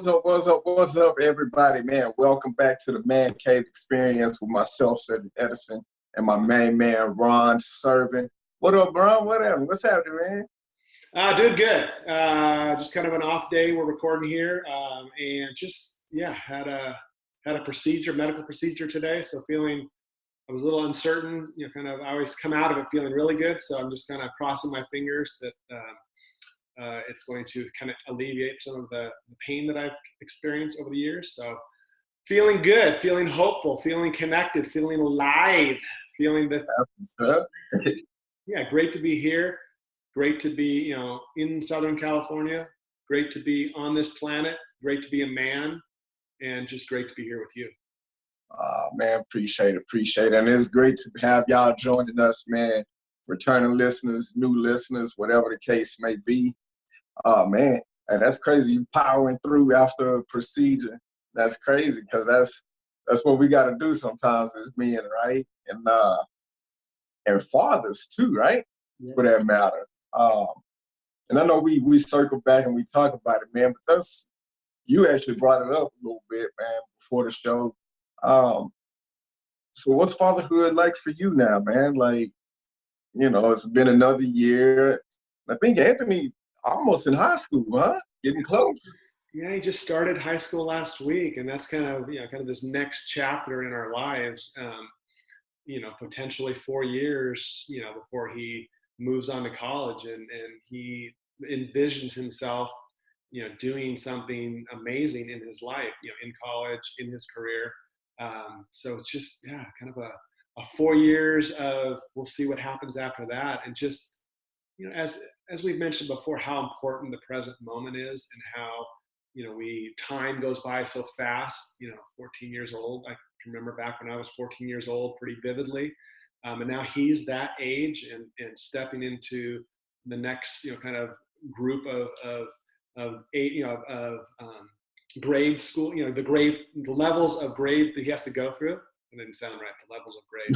What's up, everybody, man? Welcome back to the Man Kave Experience with myself, Cedric Edison, and my main man, Ron, serving. What up, Ron? What's happening, man? Doing good. Just kind of an off day. We're recording here, and just had a procedure, medical procedure today. So I was a little uncertain. I always come out of it feeling really good. So I'm just kind of crossing my fingers that it's going to kind of alleviate some of the pain that I've experienced over the years. So feeling good, feeling hopeful, feeling connected, feeling alive, feeling that. Great to be here. Great to be, in Southern California. Great to be on this planet. Great to be a man, and just great to be here with you. Man, appreciate it. And it's great to have y'all joining us, man. Returning listeners, new listeners, whatever the case may be. Man, and that's crazy. You powering through after a procedure. That's crazy because that's what we got to do sometimes as men, right? And fathers too, right? Yeah. For that matter. And I know we circle back and we talk about it, man, but you actually brought it up a little bit, man, before the show. So what's fatherhood like for you now, man? Like, it's been another year. I think Anthony almost in high school, huh? Getting close. Yeah, he just started high school last week, and that's kind of this next chapter in our lives. Potentially 4 years, before he moves on to college, and he envisions himself, doing something amazing in his life, in college, in his career. So it's just, kind of a 4 years of, we'll see what happens after that. And just, as we've mentioned before, how important the present moment is, and how, time goes by so fast. 14 years old. I can remember back when I was 14 years old pretty vividly. And now he's that age and stepping into the next, kind of group of grade school, the levels of grade that he has to go through. It didn't sound right. The levels of grade.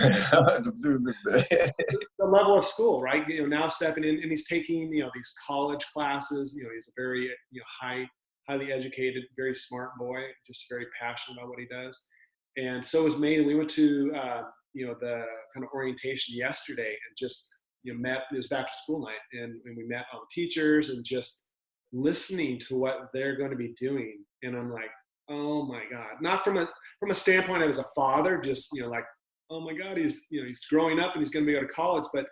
The level of school, right? Now stepping in, and he's taking, these college classes. He's a very, highly educated, very smart boy, just very passionate about what he does. And so was me. We went to, the kind of orientation yesterday, and just, met. It was back to school night, and we met all the teachers, and just listening to what they're going to be doing. And I'm like, oh my God, not from a standpoint as a father, just, like, oh my God, he's growing up and he's going to go to college, but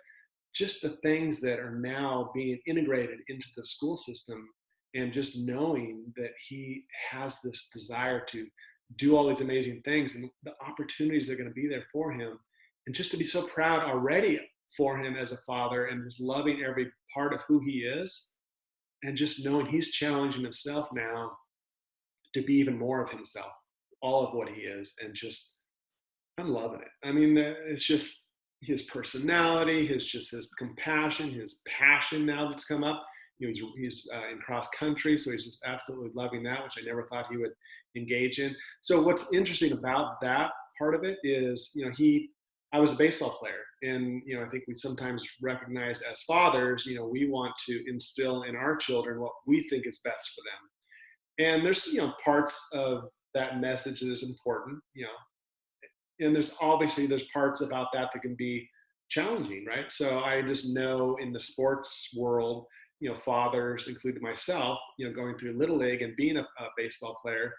just the things that are now being integrated into the school system, and just knowing that he has this desire to do all these amazing things, and the opportunities that are going to be there for him, and just to be so proud already for him as a father, and just loving every part of who he is, and just knowing he's challenging himself now to be even more of himself, all of what he is. And just, I'm loving it. I mean, it's just his personality, his compassion, his passion now that's come up. He's in cross country, so he's just absolutely loving that, which I never thought he would engage in. So what's interesting about that part of it is, I was a baseball player, and I think we sometimes recognize as fathers, we want to instill in our children what we think is best for them. And there's parts of that message that is important, and there's parts about that can be challenging, right? So I just know in the sports world, fathers, including myself, going through Little League and being a baseball player,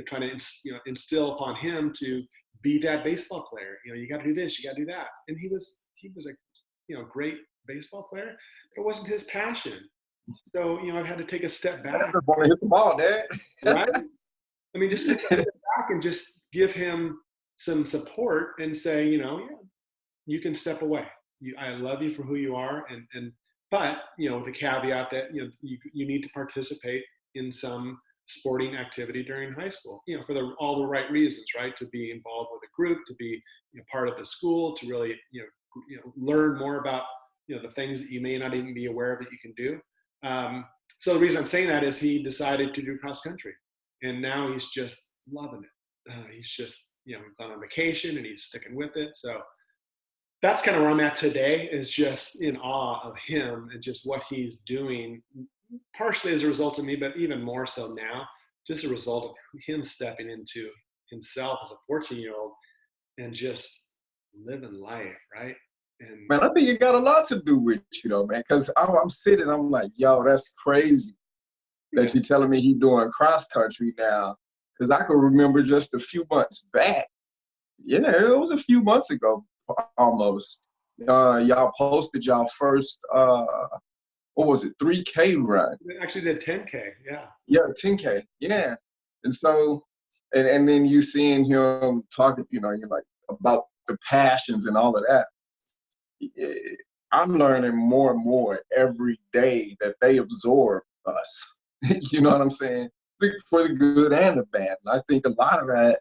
trying to instill upon him to be that baseball player. You got to do this, you got to do that. And he was a great baseball player, but it wasn't his passion. So, I've had to take a step back. I just want to hit the ball, Dad. Right? I mean, just take a step back and just give him some support and say, you can step away. I love you for who you are, but with the caveat that you need to participate in some sporting activity during high school, for all the right reasons, right? To be involved with a group, to be part of the school, to really learn more about the things that you may not even be aware of that you can do. So the reason I'm saying that is he decided to do cross country, and now he's just loving it. He's just we've gone on vacation and he's sticking with it. So that's kind of where I'm at today, is just in awe of him and just what he's doing, partially as a result of me, but even more so now, just a result of him stepping into himself as a 14-year-old and just living life, right? And Man, I think it got a lot to do with you, though, man. Because I'm sitting, I'm like, yo, that's crazy that you're telling me he's doing cross country now. Because I can remember just a few months back. Yeah, it was a few months ago, almost. Y'all posted y'all first, what was it, 3K run? we actually did 10K, yeah. Yeah, 10K, yeah. And so, and then you seeing him talking, you're like, about the passions and all of that. I'm learning more and more every day that they absorb us. You know what I'm saying? For the good and the bad. And I think a lot of that,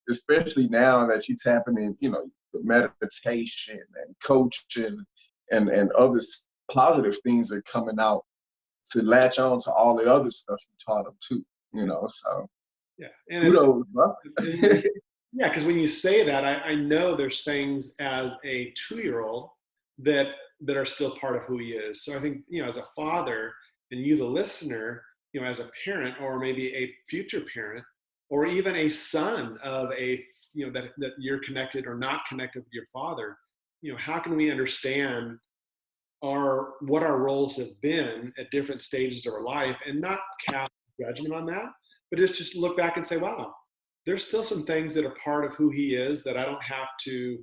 especially now that you're tapping in, the meditation and coaching and other positive things are coming out to latch on to all the other stuff you taught them too, so yeah. And kudos, bro. yeah, because when you say that, I know there's things as a 2-year-old that are still part of who he is. So I think, as a father and you, the listener, as a parent or maybe a future parent or even a son of a, that you're connected or not connected with your father, how can we understand what our roles have been at different stages of our life and not cast judgment on that, but just look back and say, wow, there's still some things that are part of who he is that I don't have to,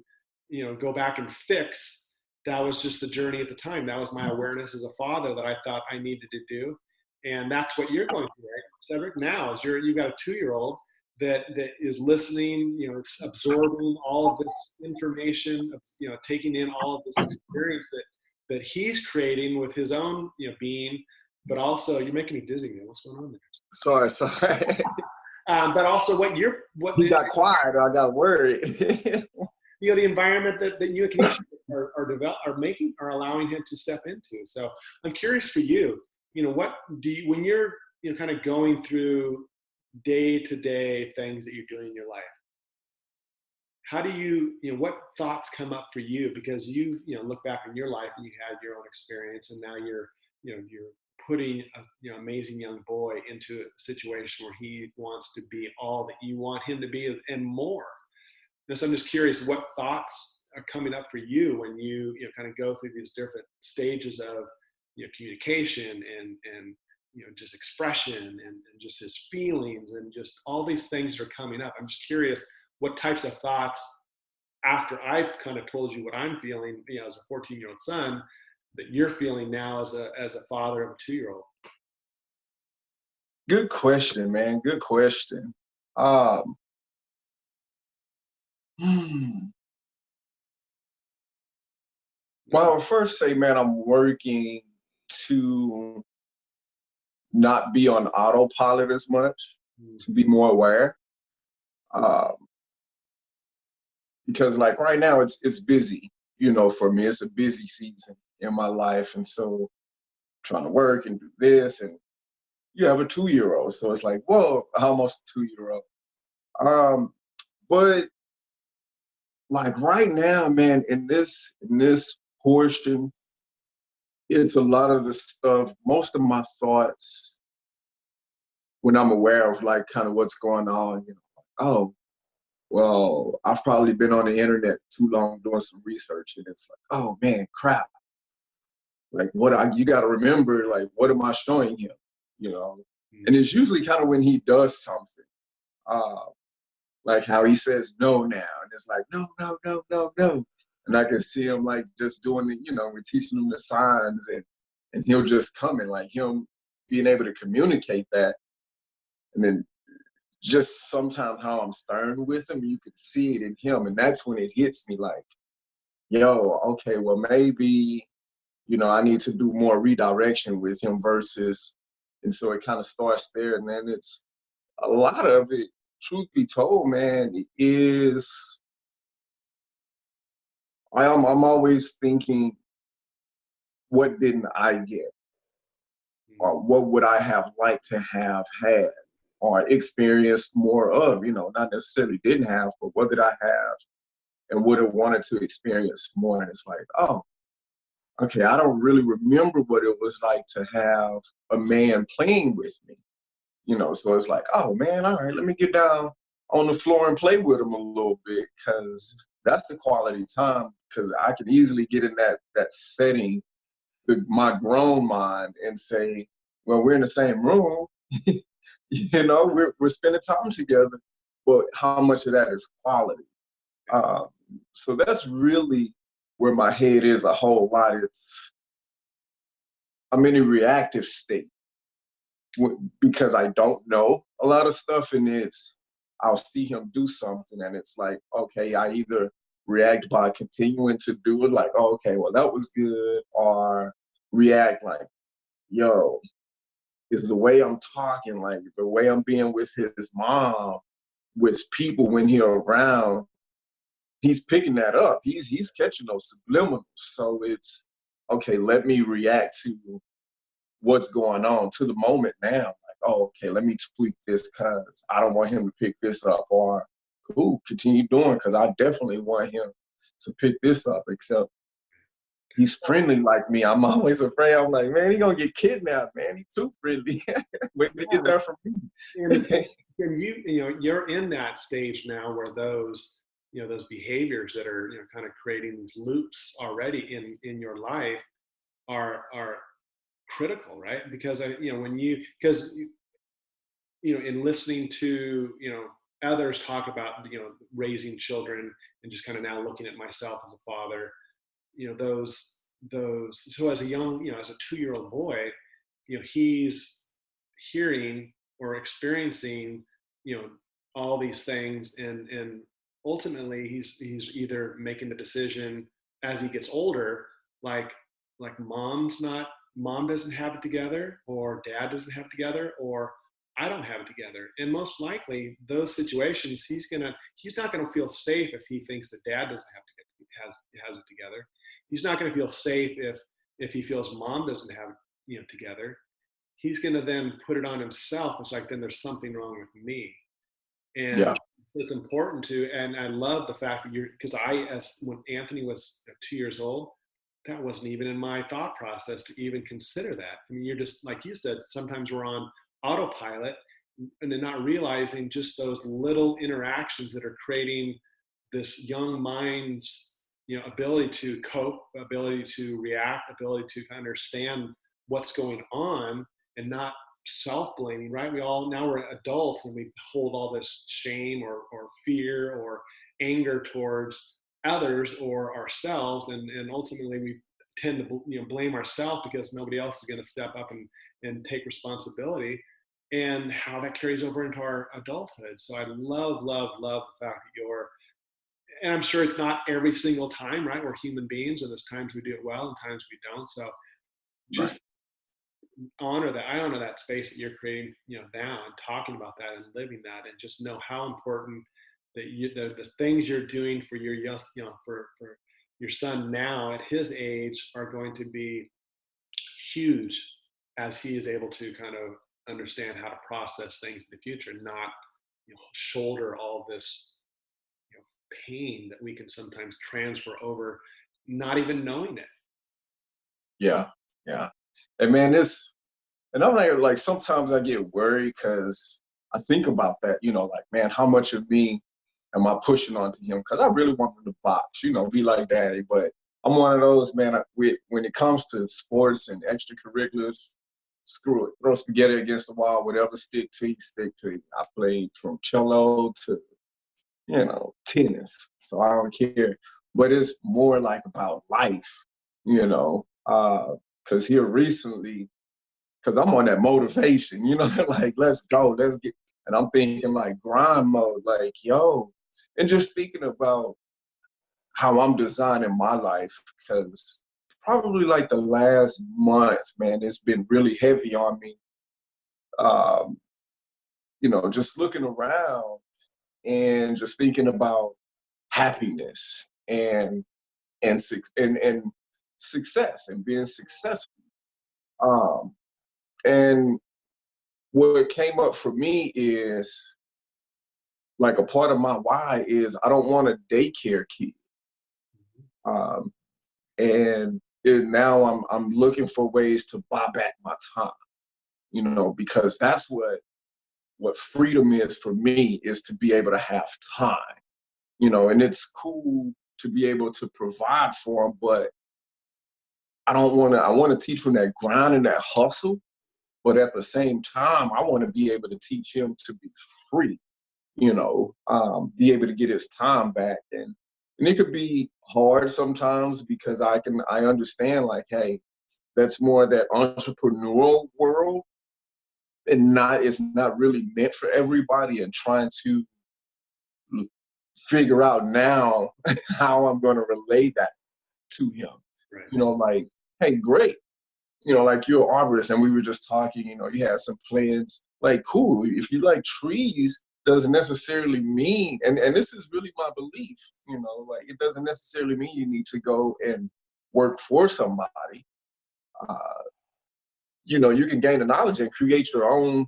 go back and fix. That was just the journey at the time. That was my awareness as a father that I thought I needed to do. And that's what you're going through, right, Cedric? Now is you've got a 2-year-old that is listening, it's absorbing all of this information, taking in all of this experience that he's creating with his own, being, but also you're making me dizzy, man. What's going on there? Sorry. But also You got quiet, or I got worried. The environment that you and Kenisha are allowing him to step into. So I'm curious for you, what do you, when you're, kind of going through day-to-day things that you're doing in your life, how do you, what thoughts come up for you? Because you look back in your life and you had your own experience, and now you're putting a, amazing young boy into a situation where he wants to be all that you want him to be and more. So I'm just curious what thoughts are coming up for you when you, kind of go through these different stages of, communication and just expression and just his feelings and just all these things that are coming up. I'm just curious what types of thoughts, after I've kind of told you what I'm feeling, as a 14-year-old son, that you're feeling now as a father of a 2-year-old. Good question, man. Good question. Well, I would first say, man, I'm working to not be on autopilot as much, to be more aware. Because like right now it's busy, for me. It's a busy season in my life. And so trying to work and do this, and you have a 2-year-old. So it's like, whoa, almost a 2-year-old. But like right now, man, in this portion, it's a lot of the stuff, most of my thoughts when I'm aware of like kind of what's going on, oh, well, I've probably been on the internet too long doing some research, and it's like, oh man, crap. Like you got to remember, like, what am I showing him? And it's usually kind of when he does something, like how he says no now, and it's like no, no, no, no, no, and I can see him like just doing the, we're teaching him the signs, and he'll just come in, like him being able to communicate that, and then just sometimes how I'm stern with him, you could see it in him, and that's when it hits me like, yo, okay, well maybe, I need to do more redirection with him versus, and so it kind of starts there, and then it's a lot of it, truth be told, man, is I'm always thinking, what didn't I get? Or what would I have liked to have had or experienced more of, not necessarily didn't have, but what did I have and would have wanted to experience more? And it's like, oh, okay, I don't really remember what it was like to have a man playing with me. So it's like, oh man, all right, let me get down on the floor and play with him a little bit, because that's the quality time. Because I can easily get in that setting with my grown mind and say, well, we're in the same room, we're spending time together, but how much of that is quality? So that's really where my head is a whole lot. I'm in a reactive state because I don't know a lot of stuff, and I'll see him do something, and it's like, okay, I either react by continuing to do it, like, oh, okay, well, that was good, or react like, yo, is the way I'm talking, like the way I'm being with his mom, with people when he's around, he's picking that up. He's catching those subliminals. So it's okay, let me react to what's going on, to the moment now. Like, oh, okay, let me tweak this because I don't want him to pick this up, or cool, continue doing because I definitely want him to pick this up, except he's friendly like me. I'm always afraid. I'm like, man, he gonna get kidnapped, man. He's too friendly. Where did he get that from me? And you're in that stage now where those behaviors that are kind of creating these loops already in your life are critical, right? Because in listening to others talk about raising children, and just kind of now looking at myself as a father, those so as a young as a 2-year-old boy, he's hearing or experiencing all these things, and ultimately he's either making the decision as he gets older, like mom doesn't have it together, or dad doesn't have it together, or I don't have it together. And most likely those situations, he's not gonna feel safe if he thinks that dad doesn't has it together. He's not going to feel safe if he feels mom doesn't have it together. He's going to then put it on himself. It's like, then there's something wrong with me. And Yeah. so it's important to, and I love the fact that because when Anthony was 2 years old, that wasn't even in my thought process to even consider that. I mean, you're just, like you said, sometimes we're on autopilot and then not realizing just those little interactions that are creating this young mind's ability to cope, ability to react, ability to understand what's going on, and not self-blaming, right? Now we're adults and we hold all this shame or fear or anger towards others or ourselves, and ultimately we tend to blame ourselves because nobody else is going to step up and take responsibility, and how that carries over into our adulthood. So I love the fact that and I'm sure it's not every single time, right? We're human beings, and there's times we do it well and times we don't. So just honor that. I honor that space that you're creating, now, and talking about that and living that, and just know how important that the things you're doing for your for your son now at his age are going to be huge as he is able to kind of understand how to process things in the future, and not shoulder all this pain that we can sometimes transfer over, not even knowing it. Yeah. And man, and I'm like sometimes I get worried because I think about that, like, man, how much of me am I pushing onto him? Because I really want him to box, be like daddy. But I'm one of those, man, when it comes to sports and extracurriculars, screw it. Throw spaghetti against the wall, whatever stick to you, stick to you. I played from cello to, tennis. So I don't care. But it's more like about life, because here recently, because I'm on that motivation, like, let's go, let's get, and I'm thinking like grind mode, like, yo, and just thinking about how I'm designing my life, because probably like the last month, man, it's been really heavy on me. Just looking around and just thinking about happiness and success and being successful. And what came up for me is, like, a part of my why is I don't want a daycare kid. Um, and now I'm looking for ways to buy back my time, because that's what what freedom is for me is to be able to have time, and it's cool to be able to provide for them, but I want to teach him that grind and that hustle, but at the same time, I want to be able to teach him to be free, be able to get his time back. And it could be hard sometimes because I understand like, hey, that's more that entrepreneurial world and it's not really meant for everybody, and trying to figure out now how I'm going to relay that to him. Right. Like, hey, great. Like you're an arborist and we were just talking, you had some plans. Like, cool. If you like trees, doesn't necessarily mean, and this is really my belief, like it doesn't necessarily mean you need to go and work for somebody. You can gain the knowledge and create your own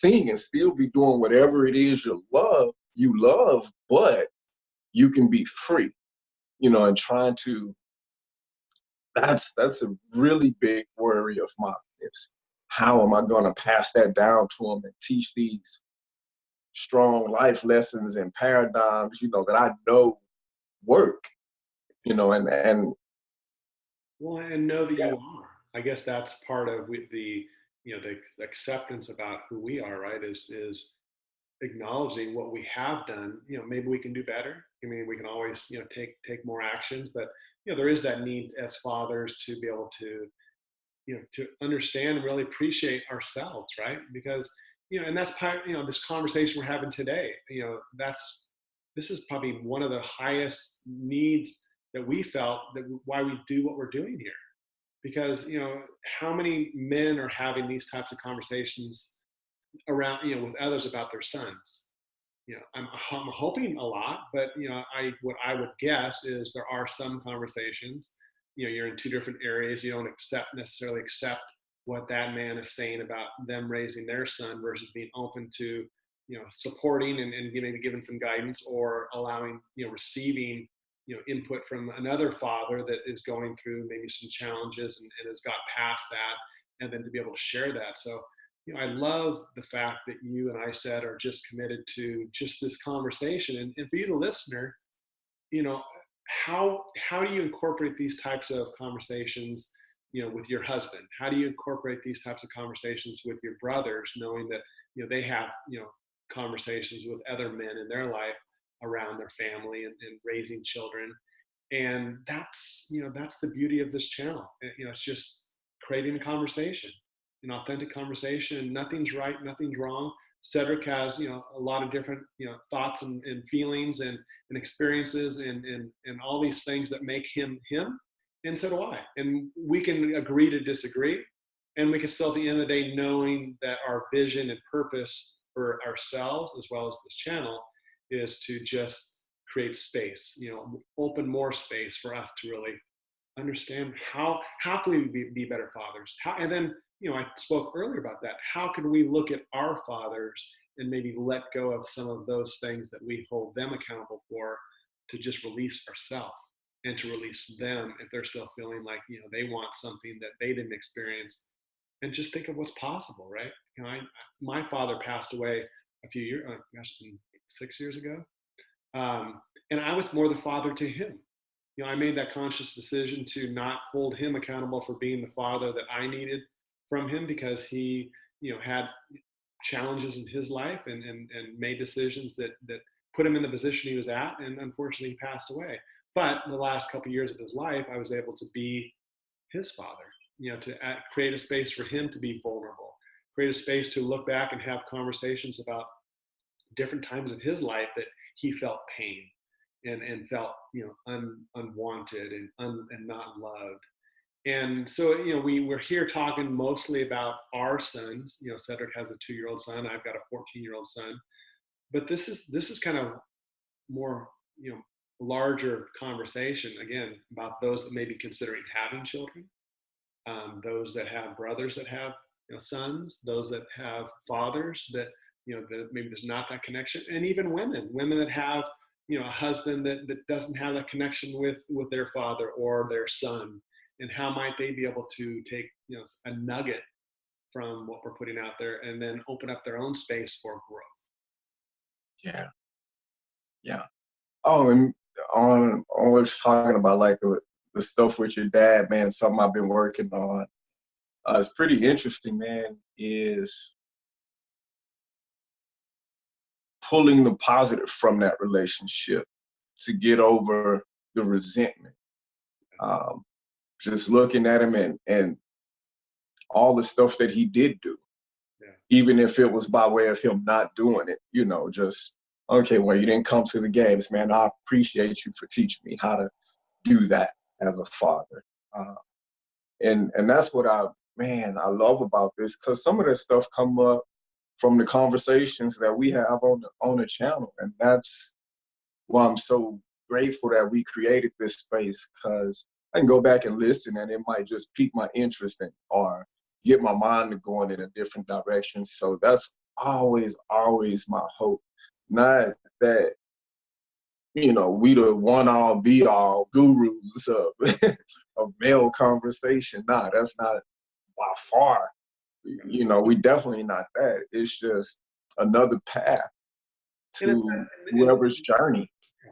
thing and still be doing whatever it is you love, but you can be free, and trying to, that's a really big worry of mine is how am I going to pass that down to them and teach these strong life lessons and paradigms, that I know work, and well, and know that you are. I guess that's part of the the acceptance about who we are, right? Is acknowledging what we have done. Maybe we can do better. I mean, we can always take more actions, but there is that need as fathers to be able to to understand and really appreciate ourselves, right? Because and that's part, this conversation we're having today, this is probably one of the highest needs that we felt, that why we do what we're doing here. Because how many men are having these types of conversations around, with others about their sons? I'm hoping a lot, but what I would guess is there are some conversations. You're in two different areas. You don't necessarily accept what that man is saying about them raising their son versus being open to supporting and maybe giving some guidance, or allowing receiving input from another father that is going through maybe some challenges and has got past that, and then to be able to share that. So I love the fact that you and I said are just committed to just this conversation. And for you, the listener, how do you incorporate these types of conversations, with your husband? How do you incorporate these types of conversations with your brothers, knowing that, they have, conversations with other men in their life around their family and raising children. And that's the beauty of this channel. It's just creating a conversation, an authentic conversation. Nothing's right, nothing's wrong. Cedric has a lot of different thoughts and feelings and experiences and all these things that make him him, and so do I. And we can agree to disagree, and we can still at the end of the day knowing that our vision and purpose for ourselves as well as this channel is to just create space, open more space for us to really understand how can we be better fathers. And then I spoke earlier about that. How can we look at our fathers and maybe let go of some of those things that we hold them accountable for, to just release ourselves and to release them if they're still feeling like they want something that they didn't experience, and just think of what's possible, right? My father passed away a few years, gosh, 6 years ago, and I was more the father to him. I made that conscious decision to not hold him accountable for being the father that I needed from him, because he, had challenges in his life and made decisions that put him in the position he was at. And unfortunately, he passed away. But the last couple of years of his life, I was able to be his father, to create a space for him to be vulnerable, create a space to look back and have conversations about different times of his life that he felt pain and felt unwanted and not loved. And so we're here talking mostly about our sons. Cedric has a 2-year-old son. I've got a 14-year-old son. But this is kind of more larger conversation, again, about those that may be considering having children, those that have brothers that have sons, those that have fathers that that maybe there's not that connection, and even women that have a husband that doesn't have that connection with their father or their son, and how might they be able to take a nugget from what we're putting out there, and then open up their own space for growth. Yeah. Yeah. Oh, and on was talking about like the stuff with your dad, man. Something I've been working on. It's pretty interesting, man. Is pulling the positive from that relationship to get over the resentment. Just looking at him and all the stuff that he did do, even if it was by way of him not doing it, just, okay, well, you didn't come to the games, man. I appreciate you for teaching me how to do that as a father. And that's what I love about this, because some of that stuff come up from the conversations that we have on the channel. And that's why I'm so grateful that we created this space, because I can go back and listen and it might just pique my interest or get my mind going in a different direction. So that's always my hope. Not that, we the one-all be-all gurus of, of male conversation. Nah, that's not by far. We definitely not that. It's just another path to whoever's journey.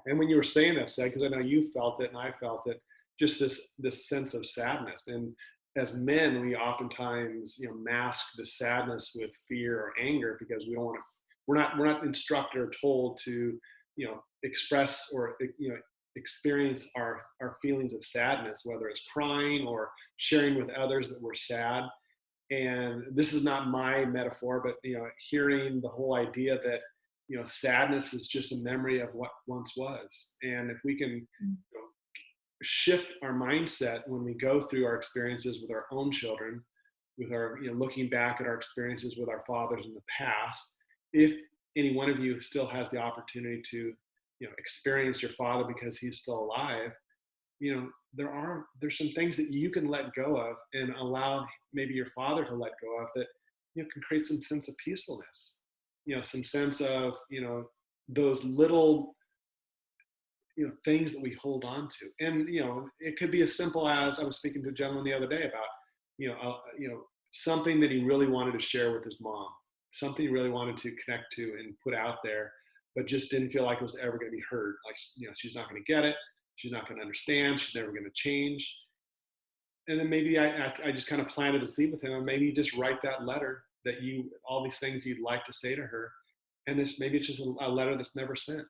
And when you were saying that, Seth, because I know you felt it and I felt it, just this sense of sadness. And as men, we oftentimes mask the sadness with fear or anger, because we don't want to. We're not instructed or told to express or experience our feelings of sadness, whether it's crying or sharing with others that we're sad. And this is not my metaphor, but hearing the whole idea that sadness is just a memory of what once was. And if we can shift our mindset when we go through our experiences with our own children, with our looking back at our experiences with our fathers in the past, if any one of you still has the opportunity to experience your father because he's still alive, there's some things that you can let go of and allow maybe your father to let go of, that can create some sense of peacefulness, some sense of those little things that we hold on to. And it could be as simple as, I was speaking to a gentleman the other day about something that he really wanted to share with his mom, something he really wanted to connect to and put out there, but just didn't feel like it was ever going to be heard. Like, she's not going to get it. She's not going to understand. She's never going to change. And then maybe I just kind of planted a seed with him, and maybe you just write that letter that all these things you'd like to say to her. And maybe it's just a letter that's never sent.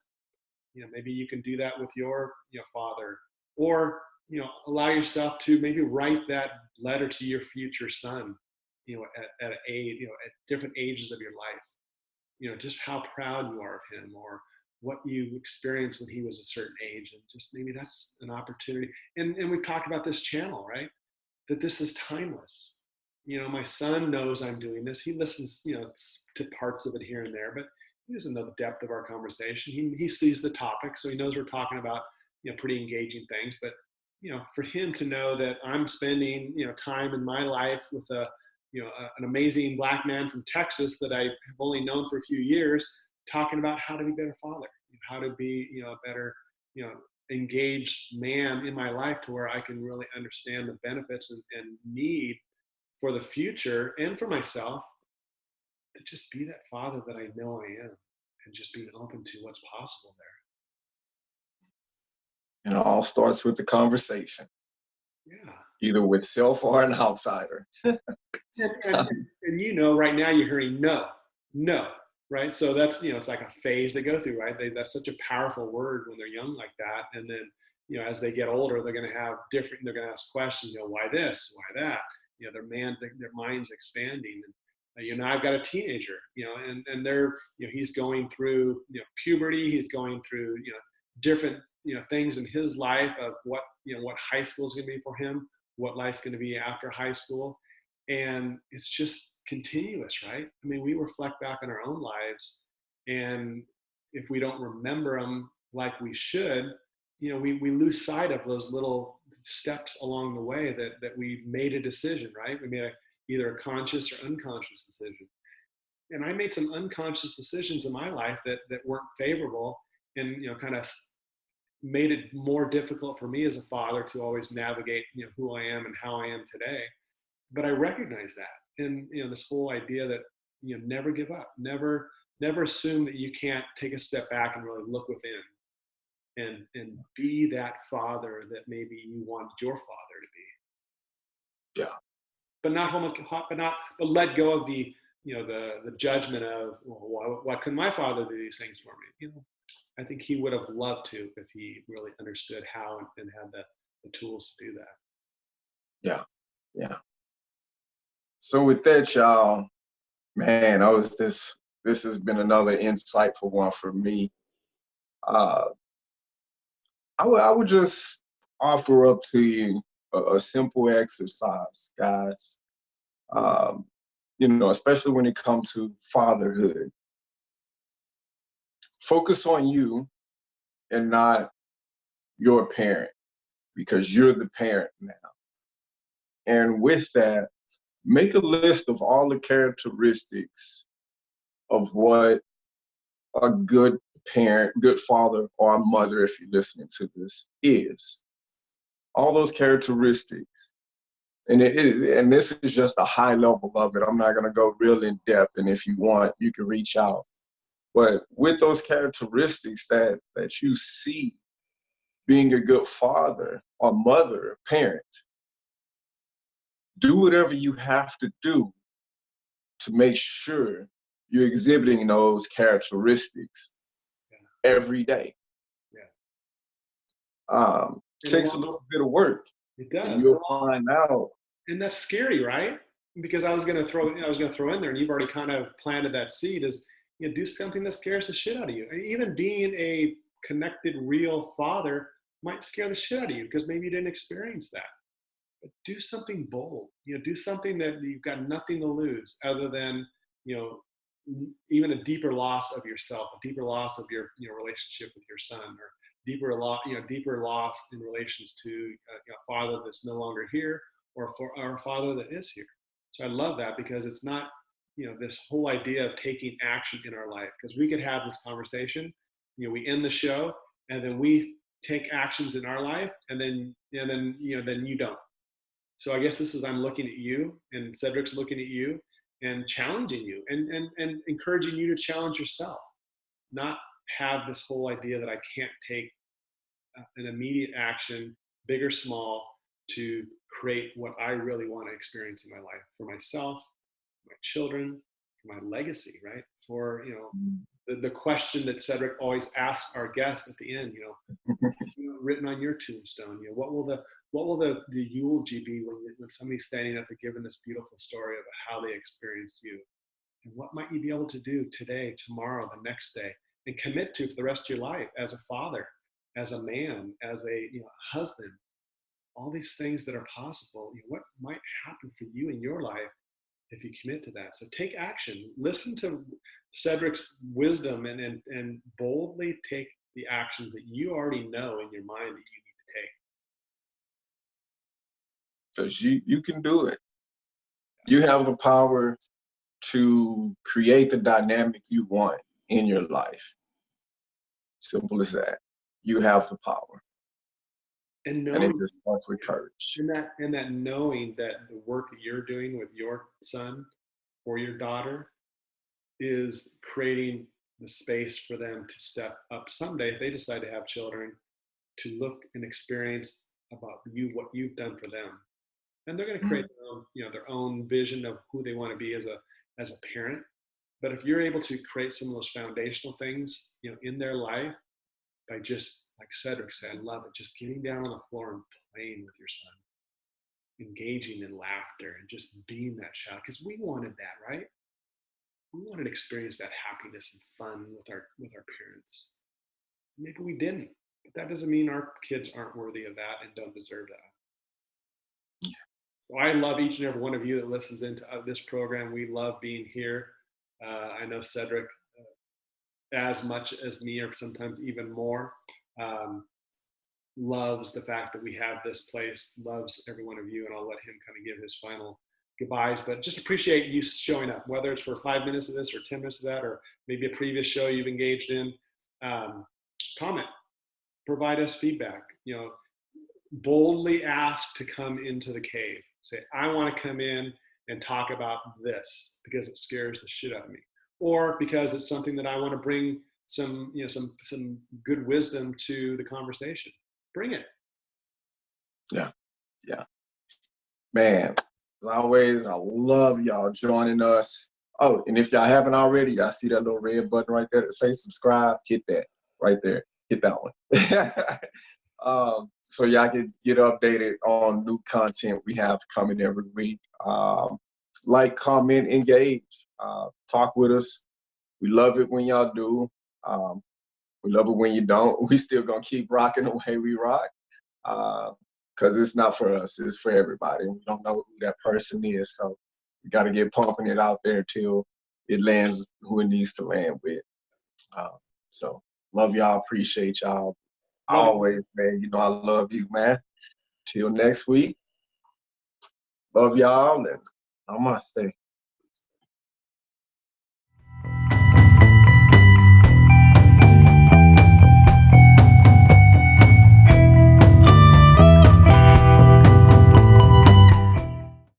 Maybe you can do that with your father, or allow yourself to maybe write that letter to your future son, at different ages of your life, just how proud you are of him, or what you experienced when he was a certain age. And just maybe that's an opportunity. And we've talked about this channel, right? That this is timeless. My son knows I'm doing this. He listens, to parts of it here and there, but he doesn't know the depth of our conversation. He sees the topic, so he knows we're talking about, pretty engaging things. But, for him to know that I'm spending, time in my life with an amazing Black man from Texas that I have only known for a few years, talking about how to be a better father, how to be, a better, engaged man in my life, to where I can really understand the benefits and need for the future and for myself, to just be that father that I know I am, and just being open to what's possible there. And it all starts with the conversation. Yeah. Either with self or an outsider. and right now you're hearing no, right? So that's, it's like a phase they go through, right? That's such a powerful word when they're young like that. And then, as they get older, they're going to have they're going to ask questions, why this, why that? Their mind's expanding. And, I've got a teenager, and they're, he's going through, puberty. He's going through, different, things in his life of what high school is going to be for him, what life's going to be after high school. And it's just continuous, right? I mean, we reflect back on our own lives, and if we don't remember them like we should, we lose sight of those little steps along the way that we made a decision, right? We made either a conscious or unconscious decision. And I made some unconscious decisions in my life that weren't favorable, and kind of made it more difficult for me as a father to always navigate who I am and how I am today. But I recognize that, and this whole idea that never give up, never assume that you can't take a step back and really look within and be that father that maybe you wanted your father to be. Yeah. But let go of the the judgment of, well, why couldn't my father do these things for me? I think he would have loved to if he really understood how and had the tools to do that. Yeah. Yeah. So with that, y'all, man, this has been another insightful one for me. I would just offer up to you a simple exercise, guys. Especially when it comes to fatherhood. Focus on you and not your parent, because you're the parent now. And with that, make a list of all the characteristics of what a good parent, good father, or a mother, if you're listening to this, is. All those characteristics. And and this is just a high level of it. I'm not going to go real in depth. And if you want, you can reach out. But with those characteristics that you see being a good father or mother, parent, do whatever you have to do to make sure you're exhibiting those characteristics every day. Takes a little bit of work. It does. And you'll find out. And that's scary, right? Because I was going to throw in there, and you've already kind of planted that seed, is do something that scares the shit out of you. Even being a connected, real father might scare the shit out of you because maybe you didn't experience that. But do something bold. Do something that you've got nothing to lose other than even a deeper loss of yourself, a deeper loss of your relationship with your son, or deeper loss in relations to a father that's no longer here, or a father that is here. So I love that, because it's not this whole idea of taking action in our life, because we could have this conversation, we end the show, and then we take actions in our life, and then you don't. So I guess this is, I'm looking at you, and Cedric's looking at you, and challenging you, and encouraging you to challenge yourself, not have this whole idea that I can't take an immediate action, big or small, to create what I really want to experience in my life, for myself, my children, for my legacy, right? For the question that Cedric always asks our guests at the end, written on your tombstone, what will the eulogy be when somebody's standing up and giving this beautiful story of how they experienced you, and what might you be able to do today, tomorrow, the next day, and commit to for the rest of your life as a father, as a man, as a husband, all these things that are possible. What might happen for you in your life if you commit to that? So take action. Listen to Cedric's wisdom and boldly take the actions that you already know in your mind that you need to take. Because you can do it. You have the power to create the dynamic you want in your life. Simple as that. You have the power. And it just starts with courage. And that knowing that the work that you're doing with your son or your daughter is creating the space for them to step up someday, if they decide to have children, to look and experience about what you've done for them. And they're going to create their own vision of who they want to be as a parent. But if you're able to create some of those foundational things, in their life, by just, like Cedric said, I love it, just getting down on the floor and playing with your son, engaging in laughter and just being that child, because we wanted that, right? We wanted to experience that happiness and fun with our parents. Maybe we didn't, but that doesn't mean our kids aren't worthy of that and don't deserve that. Yeah. So I love each and every one of you that listens into this program. We love being here. I know Cedric as much as me, or sometimes even more, loves the fact that we have this place, loves every one of you, and I'll let him kind of give his final goodbyes, but just appreciate you showing up, whether it's for 5 minutes of this or 10 minutes of that, or maybe a previous show you've engaged in. Comment, provide us feedback, boldly ask to come into the cave. Say, I want to come in and talk about this because it scares the shit out of me, or because it's something that I want to bring some good wisdom to the conversation. Bring it. Yeah. Man, as always, I love y'all joining us. Oh, and if y'all haven't already, y'all see that little red button right there that says subscribe. Hit that right there. Hit that one. So y'all can get updated on new content we have coming every week. Like, comment, engage, talk with us. We love it when y'all do. We love it when you don't. We still gonna keep rocking the way we rock. Because it's not for us, it's for everybody. We don't know who that person is, so we got to get pumping it out there till it lands who it needs to land with. So love y'all, appreciate y'all. Always, man. You know I love you, man. Till next week. Love y'all, and namaste.